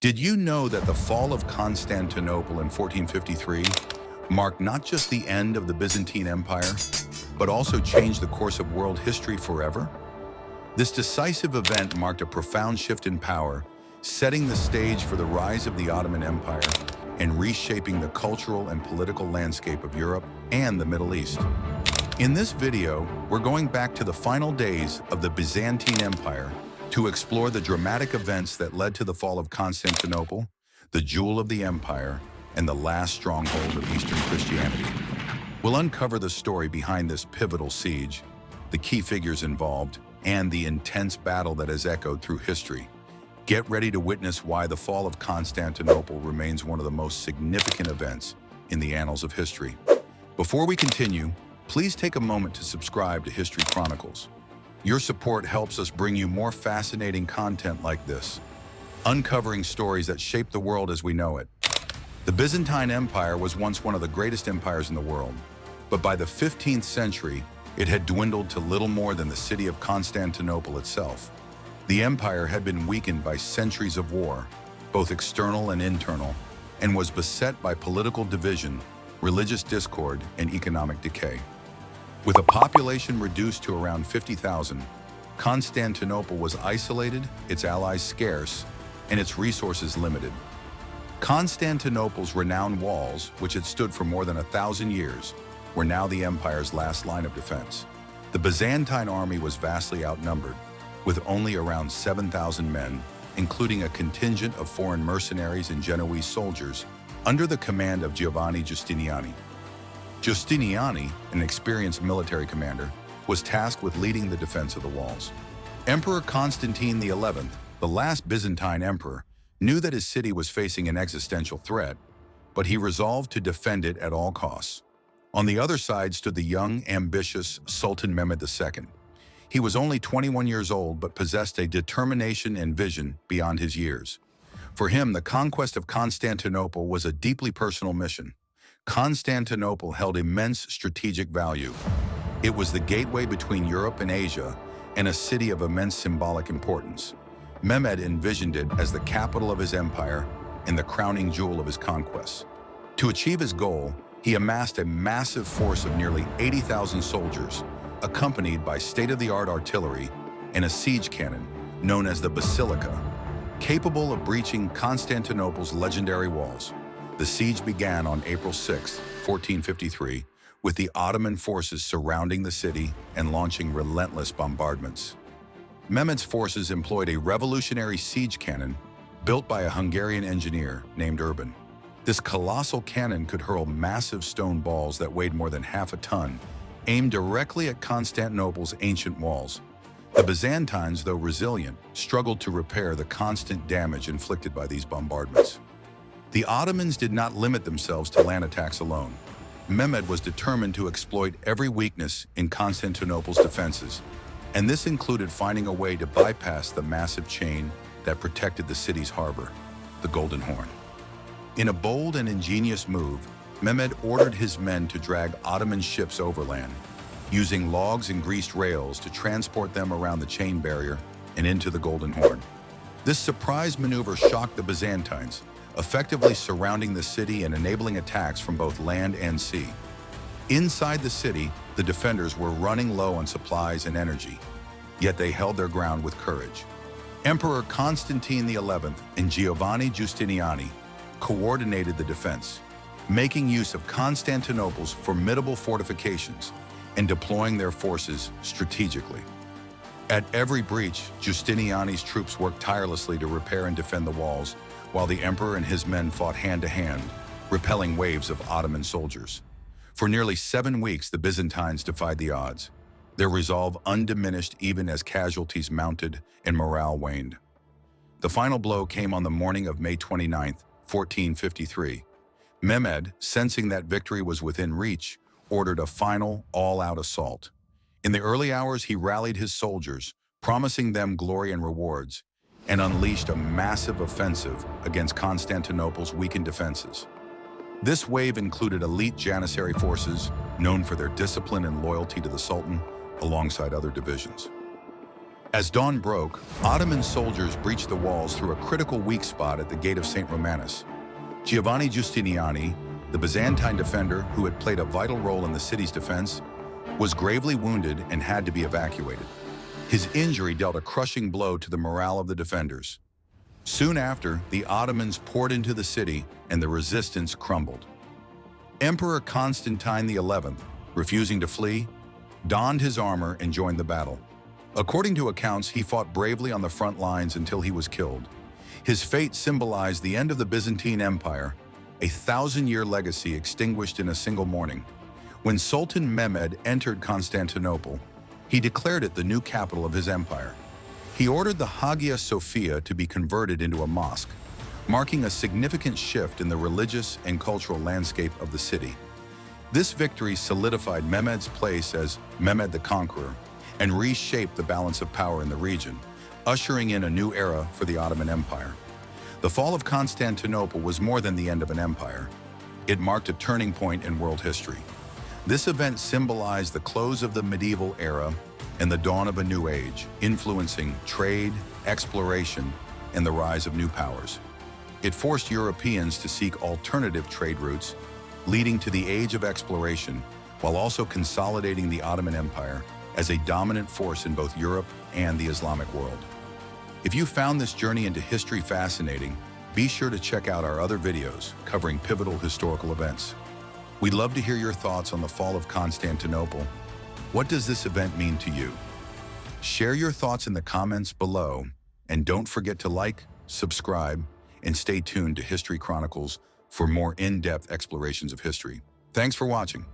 Did you know that the fall of Constantinople in 1453 marked not just the end of the Byzantine Empire, but also changed the course of world history forever? This decisive event marked a profound shift in power, setting the stage for the rise of the Ottoman Empire and reshaping the cultural and political landscape of Europe and the Middle East. In this video, we're going back to the final days of the Byzantine Empire to explore the dramatic events that led to the fall of Constantinople, the jewel of the empire, and the last stronghold of Eastern Christianity. We'll uncover the story behind this pivotal siege, the key figures involved, and the intense battle that has echoed through history. Get ready to witness why the fall of Constantinople remains one of the most significant events in the annals of history. Before we continue, please take a moment to subscribe to History Chronicles. Your support helps us bring you more fascinating content like this, uncovering stories that shape the world as we know it. The Byzantine Empire was once one of the greatest empires in the world, but by the 15th century, it had dwindled to little more than the city of Constantinople itself. The empire had been weakened by centuries of war, both external and internal, and was beset by political division, religious discord, and economic decay. With a population reduced to around 50,000, Constantinople was isolated, its allies scarce, and its resources limited. Constantinople's renowned walls, which had stood for more than 1,000 years, were now the empire's last line of defense. The Byzantine army was vastly outnumbered, with only around 7,000 men, including a contingent of foreign mercenaries and Genoese soldiers, under the command of Giovanni Giustiniani. Giustiniani, an experienced military commander, was tasked with leading the defense of the walls. Emperor Constantine XI, the last Byzantine emperor, knew that his city was facing an existential threat, but he resolved to defend it at all costs. On the other side stood the young, ambitious Sultan Mehmed II. He was only 21 years old but possessed a determination and vision beyond his years. For him, the conquest of Constantinople was a deeply personal mission. Constantinople held immense strategic value. It was the gateway between Europe and Asia, and a city of immense symbolic importance. Mehmed envisioned it as the capital of his empire and the crowning jewel of his conquests. To achieve his goal, he amassed a massive force of nearly 80,000 soldiers, accompanied by state-of-the-art artillery and a siege cannon known as the Basilica, capable of breaching Constantinople's legendary walls. The siege began on April 6, 1453, with the Ottoman forces surrounding the city and launching relentless bombardments. Mehmed's forces employed a revolutionary siege cannon built by a Hungarian engineer named Urban. This colossal cannon could hurl massive stone balls that weighed more than half a ton, aimed directly at Constantinople's ancient walls. The Byzantines, though resilient, struggled to repair the constant damage inflicted by these bombardments. The Ottomans did not limit themselves to land attacks alone. Mehmed was determined to exploit every weakness in Constantinople's defenses, and this included finding a way to bypass the massive chain that protected the city's harbor, the Golden Horn. In a bold and ingenious move, Mehmed ordered his men to drag Ottoman ships overland, using logs and greased rails to transport them around the chain barrier and into the Golden Horn. This surprise maneuver shocked the Byzantines, effectively surrounding the city and enabling attacks from both land and sea. Inside the city, the defenders were running low on supplies and energy, yet they held their ground with courage. Emperor Constantine XI and Giovanni Giustiniani coordinated the defense, making use of Constantinople's formidable fortifications and deploying their forces strategically. At every breach, Giustiniani's troops worked tirelessly to repair and defend the walls, while the emperor and his men fought hand-to-hand, repelling waves of Ottoman soldiers. For nearly 7 weeks, the Byzantines defied the odds, their resolve undiminished even as casualties mounted and morale waned. The final blow came on the morning of May 29, 1453. Mehmed, sensing that victory was within reach, ordered a final, all-out assault. In the early hours, he rallied his soldiers, promising them glory and rewards, and unleashed a massive offensive against Constantinople's weakened defenses. This wave included elite Janissary forces, known for their discipline and loyalty to the Sultan, alongside other divisions. As dawn broke, Ottoman soldiers breached the walls through a critical weak spot at the gate of St. Romanus. Giovanni Giustiniani, the Byzantine defender who had played a vital role in the city's defense, was gravely wounded and had to be evacuated. His injury dealt a crushing blow to the morale of the defenders. Soon after, the Ottomans poured into the city and the resistance crumbled. Emperor Constantine XI, refusing to flee, donned his armor and joined the battle. According to accounts, he fought bravely on the front lines until he was killed. His fate symbolized the end of the Byzantine Empire, a 1,000-year legacy extinguished in a single morning. When Sultan Mehmed entered Constantinople, he declared it the new capital of his empire. He ordered the Hagia Sophia to be converted into a mosque, marking a significant shift in the religious and cultural landscape of the city. This victory solidified Mehmed's place as Mehmed the Conqueror and reshaped the balance of power in the region, ushering in a new era for the Ottoman Empire. The fall of Constantinople was more than the end of an empire. It marked a turning point in world history. This event symbolized the close of the medieval era and the dawn of a new age, influencing trade, exploration, and the rise of new powers. It forced Europeans to seek alternative trade routes, leading to the age of exploration, while also consolidating the Ottoman Empire as a dominant force in both Europe and the Islamic world. If you found this journey into history fascinating, be sure to check out our other videos covering pivotal historical events. We'd love to hear your thoughts on the fall of Constantinople. What does this event mean to you? Share your thoughts in the comments below, and don't forget to like, subscribe, and stay tuned to History Chronicles for more in-depth explorations of history. Thanks for watching.